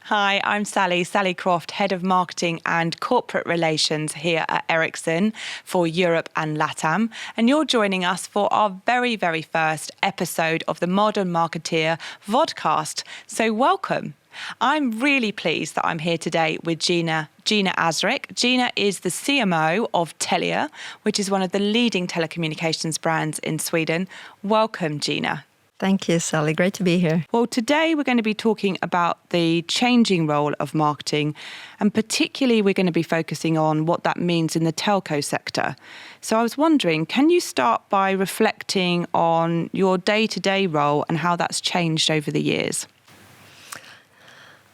Hi, I'm Sally Croft, Head of Marketing and Corporate Relations here at Ericsson for Europe and LATAM. And you're joining us for our very, very first episode of the Modern Marketeer vodcast. So welcome. I'm really pleased that I'm here today with Gina Azaric. Gina is the CMO of Telia, which is one of the leading telecommunications brands in Sweden. Welcome, Gina. Thank you, Sally. Great to be here. Well, today we're going to be talking about the changing role of marketing, and particularly we're going to be focusing on what that means in the telco sector. So I was wondering, can you start by reflecting on your day-to-day role and how that's changed over the years?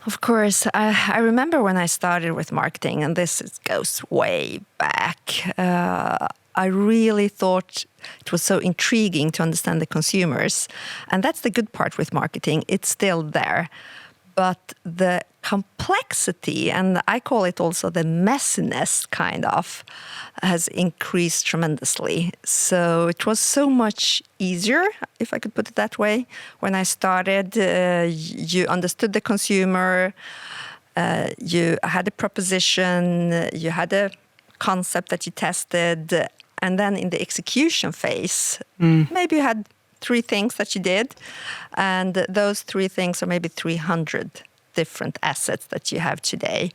Of course, I remember when I started with marketing, and this goes way back. I really thought it was so intriguing to understand the consumers. And that's the good part with marketing. It's still there. But the complexity, and I call it also the messiness kind of, has increased tremendously. So it was so much easier, if I could put it that way. When I started, you understood the consumer, you had a proposition, you had a concept that you tested, and then in the execution phase, maybe you had 3 things that you did, and those 3 things are maybe 300 different assets that you have today.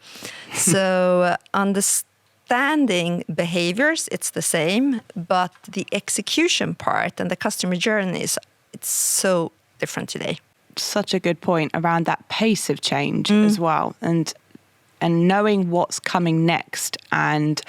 So understanding behaviors, it's the same, but the execution part and the customer journeys, it's so different today. Such a good point around that pace of change as well, and knowing what's coming next and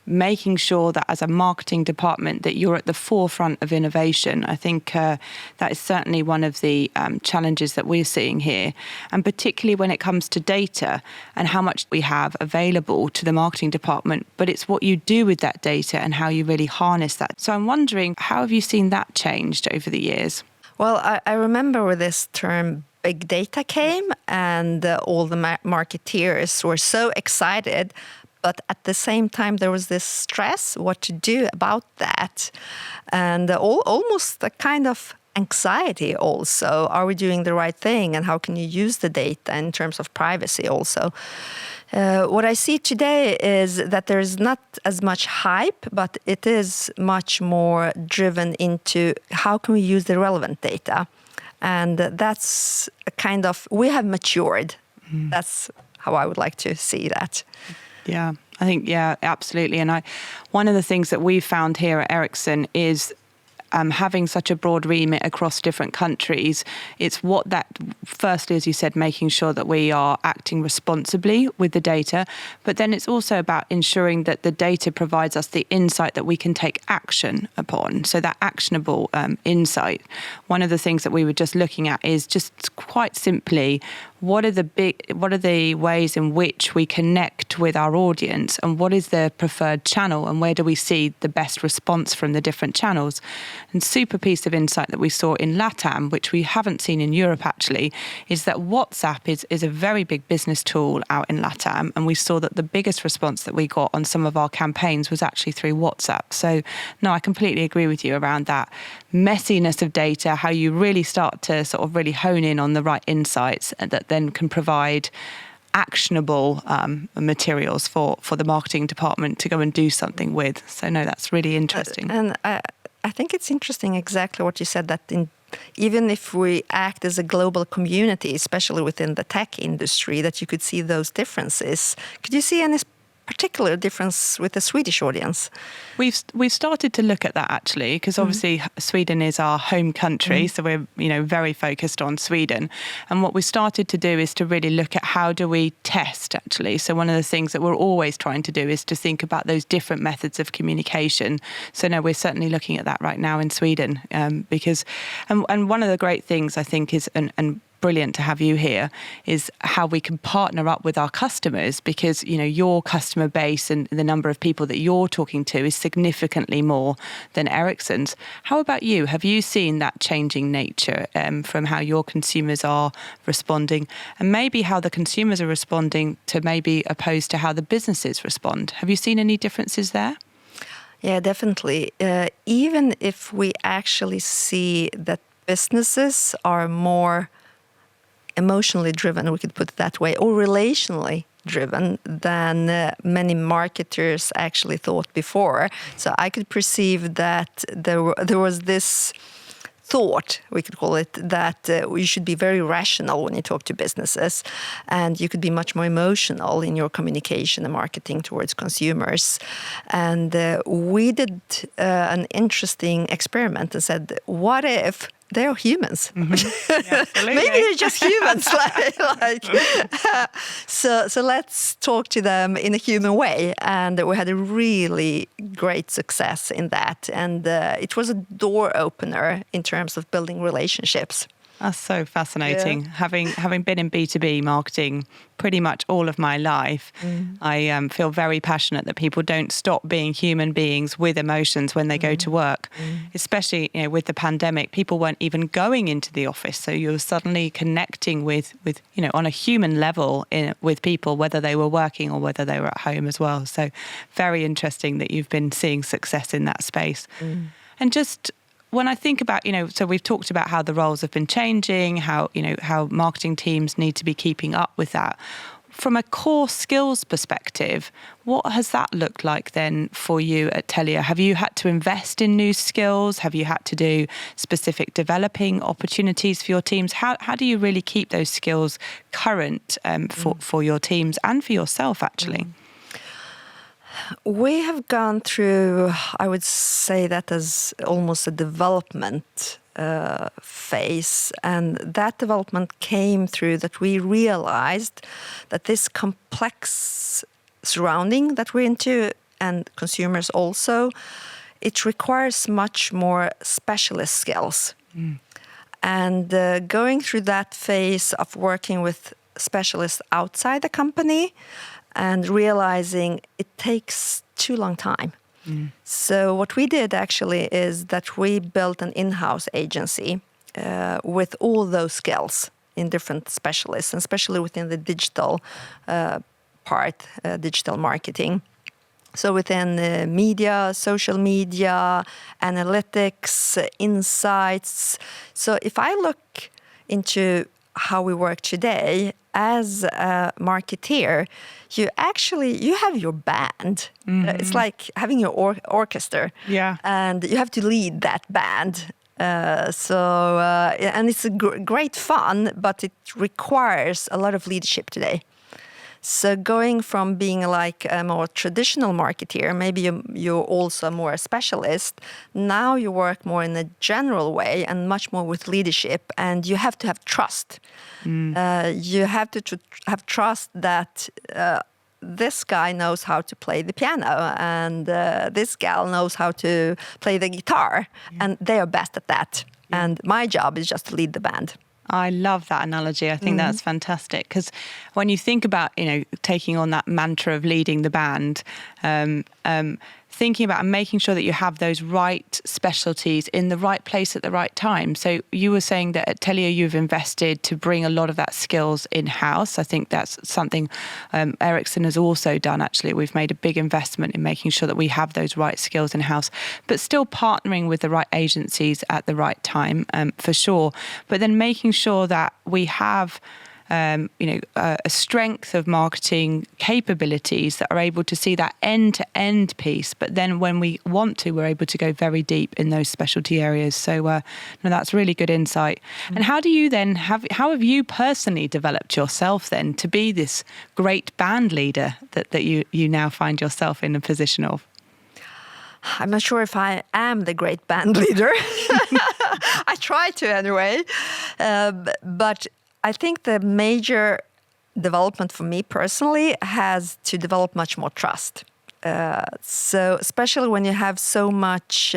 making sure that as a marketing department that you're at the forefront of innovation. I think that is certainly one of the challenges that we're seeing here, and particularly when it comes to data and how much we have available to the marketing department, but it's what you do with that data and how you really harness that. So I'm wondering, how have you seen that changed over the years? Well, I remember when this term big data came, and all the marketeers were so excited. But at the same time, there was this stress, what to do about that. And almost a kind of anxiety also. Are we doing the right thing? And how can you use the data in terms of privacy also? What I see today is that there's not as much hype, but it is much more driven into how can we use the relevant data. And that's a kind of, we have matured. That's how I would like to see that. Yeah, I think, absolutely. And one of the things that we've found here at Ericsson is having such a broad remit across different countries. It's what that, firstly, as you said, making sure that we are acting responsibly with the data, but then it's also about ensuring that the data provides us the insight that we can take action upon. So that actionable insight. One of the things that we were just looking at is just quite simply, what are the ways in which we connect with our audience, and what is the preferred channel, and where do we see the best response from the different channels? And super piece of insight that we saw in LATAM, which we haven't seen in Europe actually, is that WhatsApp is a very big business tool out in LATAM, and we saw that the biggest response that we got on some of our campaigns was actually through WhatsApp. So no, I completely agree with you around that messiness of data, how you really start to sort of really hone in on the right insights that then can provide actionable materials for the marketing department to go and do something with. So no, that's really interesting. And I think it's interesting exactly what you said, that even if we act as a global community, especially within the tech industry, that you could see those differences. Could you see any particular difference with the Swedish audience? We've started to look at that actually, because obviously Sweden is our home country, so we're very focused on Sweden. And what we started to do is to really look at how do we test actually. So one of the things that we're always trying to do is to think about those different methods of communication. So no, we're certainly looking at that right now in Sweden, because and one of the great things I think is and brilliant to have you here is how we can partner up with our customers, because your customer base and the number of people that you're talking to is significantly more than Ericsson's. How about you? Have you seen that changing nature from how your consumers are responding, and maybe how the consumers are responding to maybe opposed to how the businesses respond? Have you seen any differences there? Yeah, definitely. Even if we actually see that businesses are more emotionally driven, we could put it that way, or relationally driven than many marketers actually thought before. So I could perceive that there was this thought, we could call it, that you should be very rational when you talk to businesses, and you could be much more emotional in your communication and marketing towards consumers. And we did an interesting experiment and said, what if they're humans? Yeah, Maybe they're just humans. So let's talk to them in a human way. And we had a really great success in that. And it was a door opener in terms of building relationships. That's so fascinating. Yeah. Having been in B2B marketing pretty much all of my life, I feel very passionate that people don't stop being human beings with emotions when they go to work. Especially, with the pandemic, people weren't even going into the office, so you're suddenly connecting with on a human level with people, whether they were working or whether they were at home as well. So very interesting that you've been seeing success in that space. And just when I think about, so we've talked about how the roles have been changing, how marketing teams need to be keeping up with that. From a core skills perspective, what has that looked like then for you at Telia? Have you had to invest in new skills? Have you had to do specific developing opportunities for your teams? How do you really keep those skills current for your teams and for yourself, actually? We have gone through, I would say that as almost a development phase. And that development came through that we realized that this complex surrounding that we're into, and consumers also, it requires much more specialist skills. And going through that phase of working with specialists outside the company and realizing it takes too long time. So what we did actually is that we built an in-house agency with all those skills in different specialists, and especially within the digital part, digital marketing. So within media, social media, analytics, insights. So if I look into how we work today, as a marketeer, you have your band. It's like having your orchestra. Yeah. And you have to lead that band. And it's a great fun, but it requires a lot of leadership today. So going from being like a more traditional marketeer, maybe you're also more a specialist, now you work more in a general way and much more with leadership, and you have to have trust. You have to have trust that this guy knows how to play the piano and this gal knows how to play the guitar, and they are best at that. And my job is just to lead the band. I love that analogy. I think that's fantastic, because when you think about, taking on that mantra of leading the band, thinking about and making sure that you have those right specialties in the right place at the right time. So you were saying that at Telia you've invested to bring a lot of that skills in-house. I think that's something Ericsson has also done, actually. We've made a big investment in making sure that we have those right skills in-house, but still partnering with the right agencies at the right time, for sure. But then making sure that we have a strength of marketing capabilities that are able to see that end-to-end piece. But then when we want to, we're able to go very deep in those specialty areas. So that's really good insight. And how do you then how have you personally developed yourself then to be this great band leader that you now find yourself in a position of? I'm not sure if I am the great band leader. I try to anyway. But I think the major development for me personally has to develop much more trust. So especially when you have so much,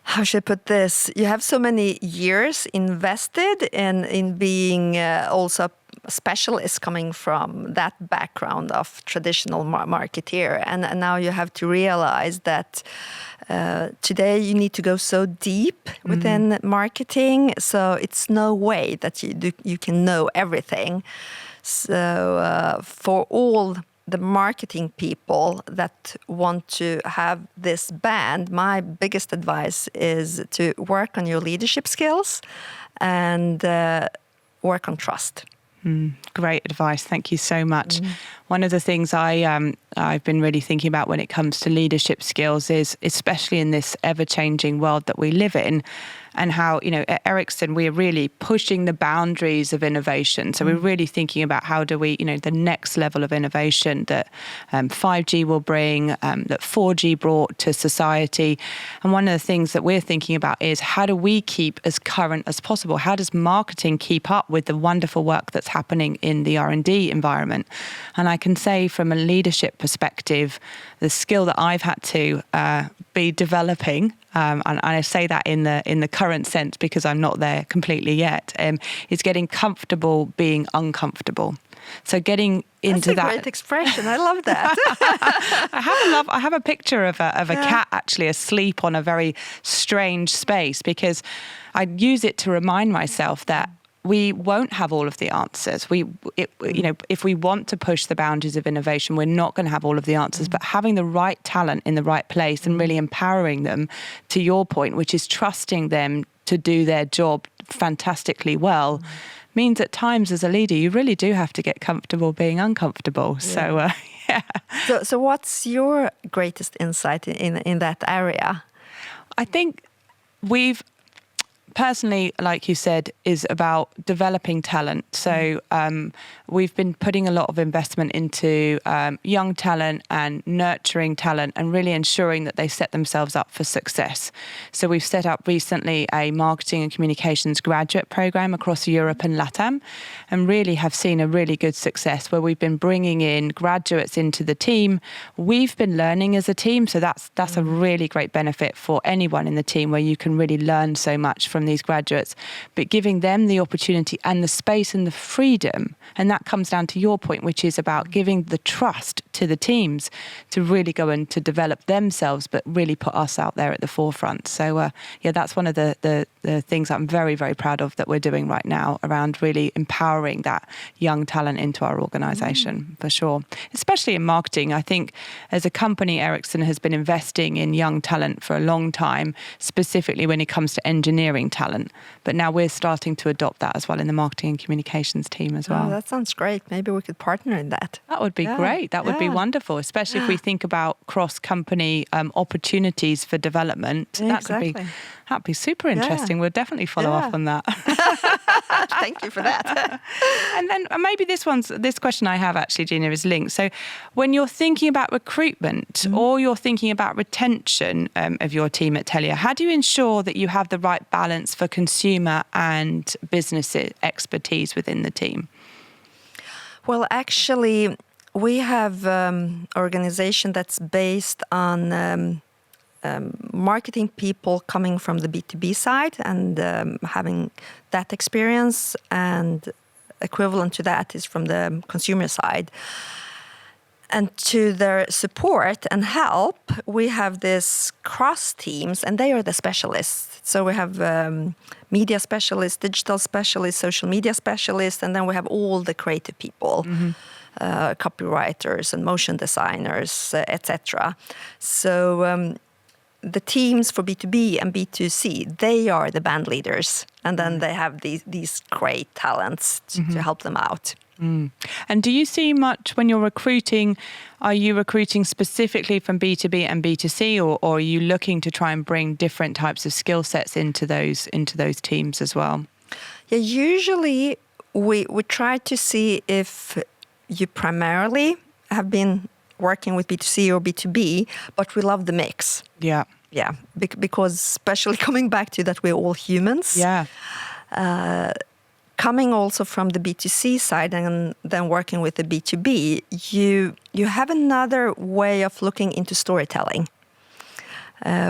how should I put this? You have so many years invested in being also a specialist coming from that background of traditional marketeer. And now you have to realize that today you need to go so deep within marketing. So it's no way that you can know everything. So for all the marketing people that want to have this band, my biggest advice is to work on your leadership skills and work on trust. Great advice. Thank you so much. One of the things I've been really thinking about when it comes to leadership skills is, especially in this ever-changing world that we live in, and how, at Ericsson, we're really pushing the boundaries of innovation. So we're really thinking about how do we, the next level of innovation that 5G will bring, that 4G brought to society. And one of the things that we're thinking about is how do we keep as current as possible? How does marketing keep up with the wonderful work that's happening in the R&D environment? And I can say from a leadership perspective, the skill that I've had to be developing, and I say that in the current sense because I'm not there completely yet, is getting comfortable being uncomfortable. So getting into That's a great expression. I love that. I have a picture of a cat actually asleep on a very strange space, because I use it to remind myself that we won't have all of the answers. If we want to push the boundaries of innovation, we're not going to have all of the answers. But having the right talent in the right place and really empowering them, to your point, which is trusting them to do their job fantastically well, means at times as a leader, you really do have to get comfortable being uncomfortable. Yeah. So what's your greatest insight in that area? I think we've personally, like you said, is about developing talent. So we've been putting a lot of investment into young talent and nurturing talent and really ensuring that they set themselves up for success. So we've set up recently a marketing and communications graduate program across Europe and LATAM, and really have seen a really good success where we've been bringing in graduates into the team. We've been learning as a team, so that's a really great benefit for anyone in the team, where you can really learn so much from these graduates, but giving them the opportunity and the space and the freedom. And that comes down to your point, which is about giving the trust to the teams to really go and to develop themselves, but really put us out there at the forefront. So that's one of the things I'm very, very proud of that we're doing right now, around really empowering that young talent into our organization, for sure. Especially in marketing. I think as a company, Ericsson has been investing in young talent for a long time, specifically when it comes to engineering talent. But now we're starting to adopt that as well in the marketing and communications team as well. Oh, that sounds great. Maybe we could partner in that. That would be great. That would be wonderful, especially if we think about cross-company opportunities for development. Exactly. That'd be super interesting. We'll definitely follow up on that. Thank you for that. And then maybe this question I have actually, Gina, is linked. So when you're thinking about recruitment or you're thinking about retention of your team at Telia, how do you ensure that you have the right balance for consumer and business expertise within the team? Well, actually, we have an organization that's based on marketing people coming from the B2B side and having that experience, and equivalent to that is from the consumer side. And to their support and help, we have this cross teams, and they are the specialists. So we have media specialists, digital specialists, social media specialists, and then we have all the creative people, copywriters and motion designers, etc. So the teams for B2B and B2C, they are the band leaders. And then they have these great talents to help them out. And do you see much when you're recruiting, are you recruiting specifically from B2B and B2C, or are you looking to try and bring different types of skill sets into those teams as well? Yeah, usually we try to see if you primarily have been working with B2C or B2B, but we love the mix. Yeah. Yeah, because especially coming back to that, we're all humans. Yeah. Coming also from the B2C side and then working with the B2B, you have another way of looking into storytelling,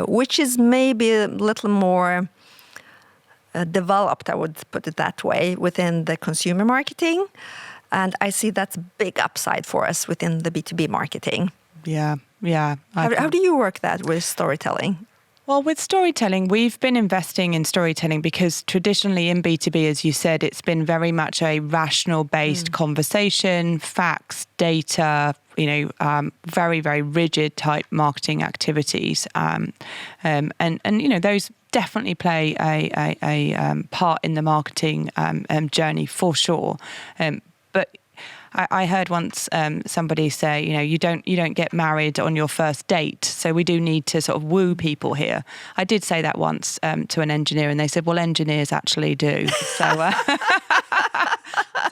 which is maybe a little more developed, I would put it that way, within the consumer marketing. And I see that's a big upside for us within the B2B marketing. Yeah. How do you work that with storytelling? Well, with storytelling, we've been investing in storytelling because traditionally in B2B, as you said, it's been very much a rational-based conversation, facts, data, very, very rigid type marketing activities. And those definitely play a part in the marketing journey for sure. But I heard once somebody say, you don't get married on your first date, so we do need to sort of woo people here. I did say that once to an engineer, and they said, well, engineers actually do. So,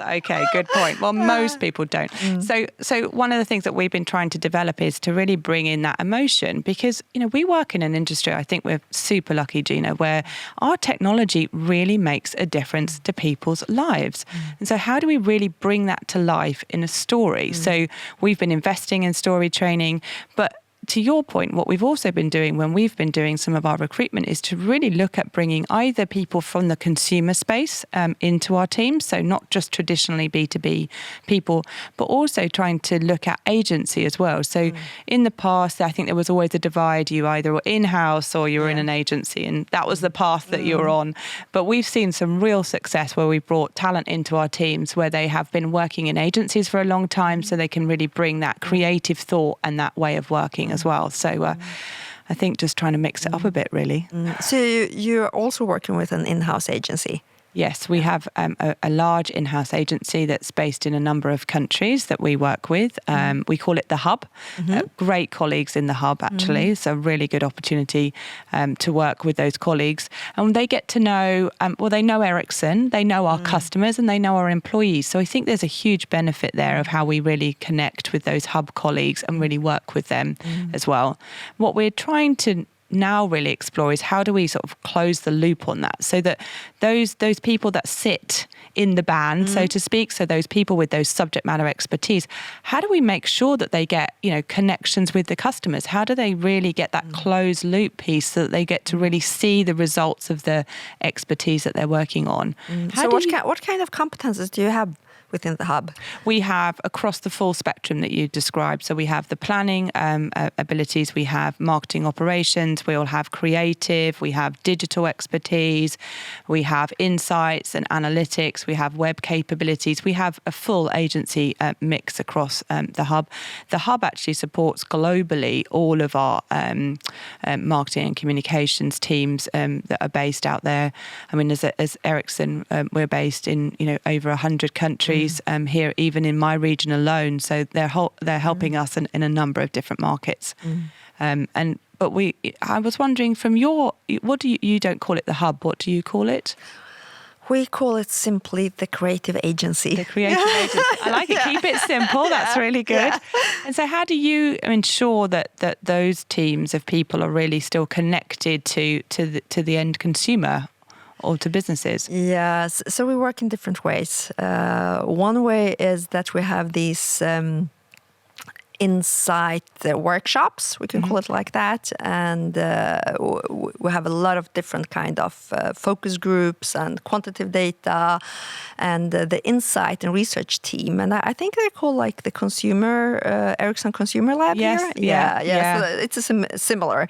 okay, good point. Well, most people don't. So one of the things that we've been trying to develop is to really bring in that emotion, because we work in an industry, I think we're super lucky, Gina, where our technology really makes a difference to people's lives. And so how do we really bring that to life in a story? So we've been investing in story training, but to your point, what we've also been doing when we've been doing some of our recruitment is to really look at bringing either people from the consumer space into our team, so not just traditionally B2B people, but also trying to look at agency as well. So in the past, I think there was always a divide. You either were in-house or you were in an agency, and that was the path that you were on. But we've seen some real success where we've brought talent into our teams where they have been working in agencies for a long time, so they can really bring that creative thought and that way of working as well. So I think just trying to mix it up a bit, really. So you're also working with an in-house agency? Yes, we have a large in-house agency that's based in a number of countries that we work with. We call it the Hub. Great colleagues in the Hub, actually. It's a really good opportunity to work with those colleagues. And they get to know, they know Ericsson, they know our customers, and they know our employees. So I think there's a huge benefit there of how we really connect with those Hub colleagues and really work with them as well. What we're trying to now really explore is how do we sort of close the loop on that, so that those people that sit in the band, so to speak, so those people with those subject matter expertise, how do we make sure that they get connections with the customers? How do they really get that closed loop piece so that they get to really see the results of the expertise that they're working on? So what kind of competences do you have within the Hub? We have across the full spectrum that you described. So we have the planning abilities, we have marketing operations, we all have creative, we have digital expertise, we have insights and analytics, we have web capabilities. We have a full agency mix across the Hub. The Hub actually supports globally all of our marketing and communications teams that are based out there. I mean, as Ericsson, we're based in over 100 countries. Here, even in my region alone, so they're helping us in a number of different markets. But I was wondering, from what do you don't call it the Hub? What do you call it? We call it simply the creative agency. The creative agency. I like it. Keep it simple. That's really good. And so how do you ensure that those teams of people are really still connected to the end consumer or to businesses? Yes, so we work in different ways. One way is that we have these insight workshops, we can call it like that, and we have a lot of different kind of focus groups and quantitative data, and the insight and research team, and I think they're called like the consumer Ericsson Consumer Lab here. So it's similar.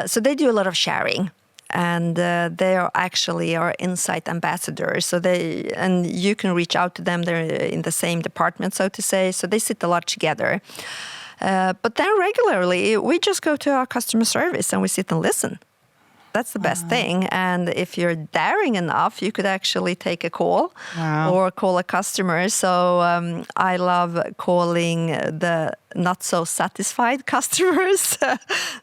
So they do a lot of sharing. And they are actually our insight ambassadors. So you can reach out to them. They're in the same department, so to say. So they sit a lot together. But then regularly, we just go to our customer service and we sit and listen. That's the best thing. And if you're daring enough, you could actually take a call or call a customer. So I love calling the not so satisfied customers.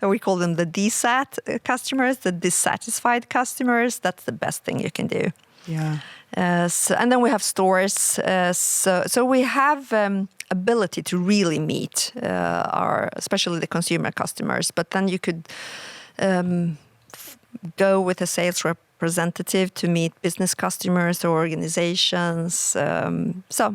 We call them the DSAT customers, the dissatisfied customers. That's the best thing you can do. Yeah. And then we have stores. So we have ability to really meet especially the consumer customers. But then you could go with a sales representative to meet business customers or organizations. So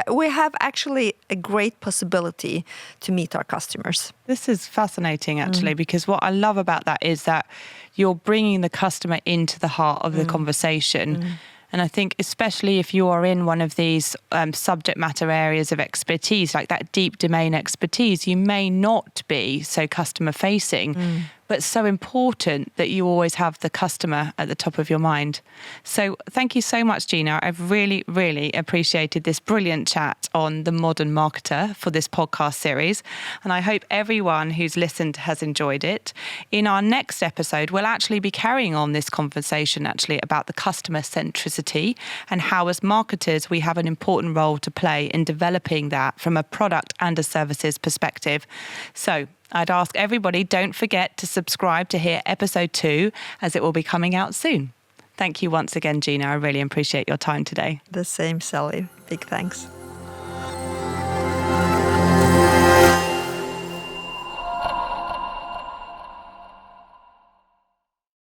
we have actually a great possibility to meet our customers. This is fascinating, actually, because what I love about that is that you're bringing the customer into the heart of the conversation. And I think especially if you are in one of these subject matter areas of expertise, like that deep domain expertise, you may not be so customer facing, but so important that you always have the customer at the top of your mind. So thank you so much, Gina. I've really, really appreciated this brilliant chat on the modern marketer for this podcast series. And I hope everyone who's listened has enjoyed it. In our next episode, we'll actually be carrying on this conversation about the customer centricity and how as marketers we have an important role to play in developing that from a product and a services perspective. So I'd ask everybody, don't forget to subscribe to hear episode 2 as it will be coming out soon. Thank you once again, Gina. I really appreciate your time today. The same, Sally. Big thanks.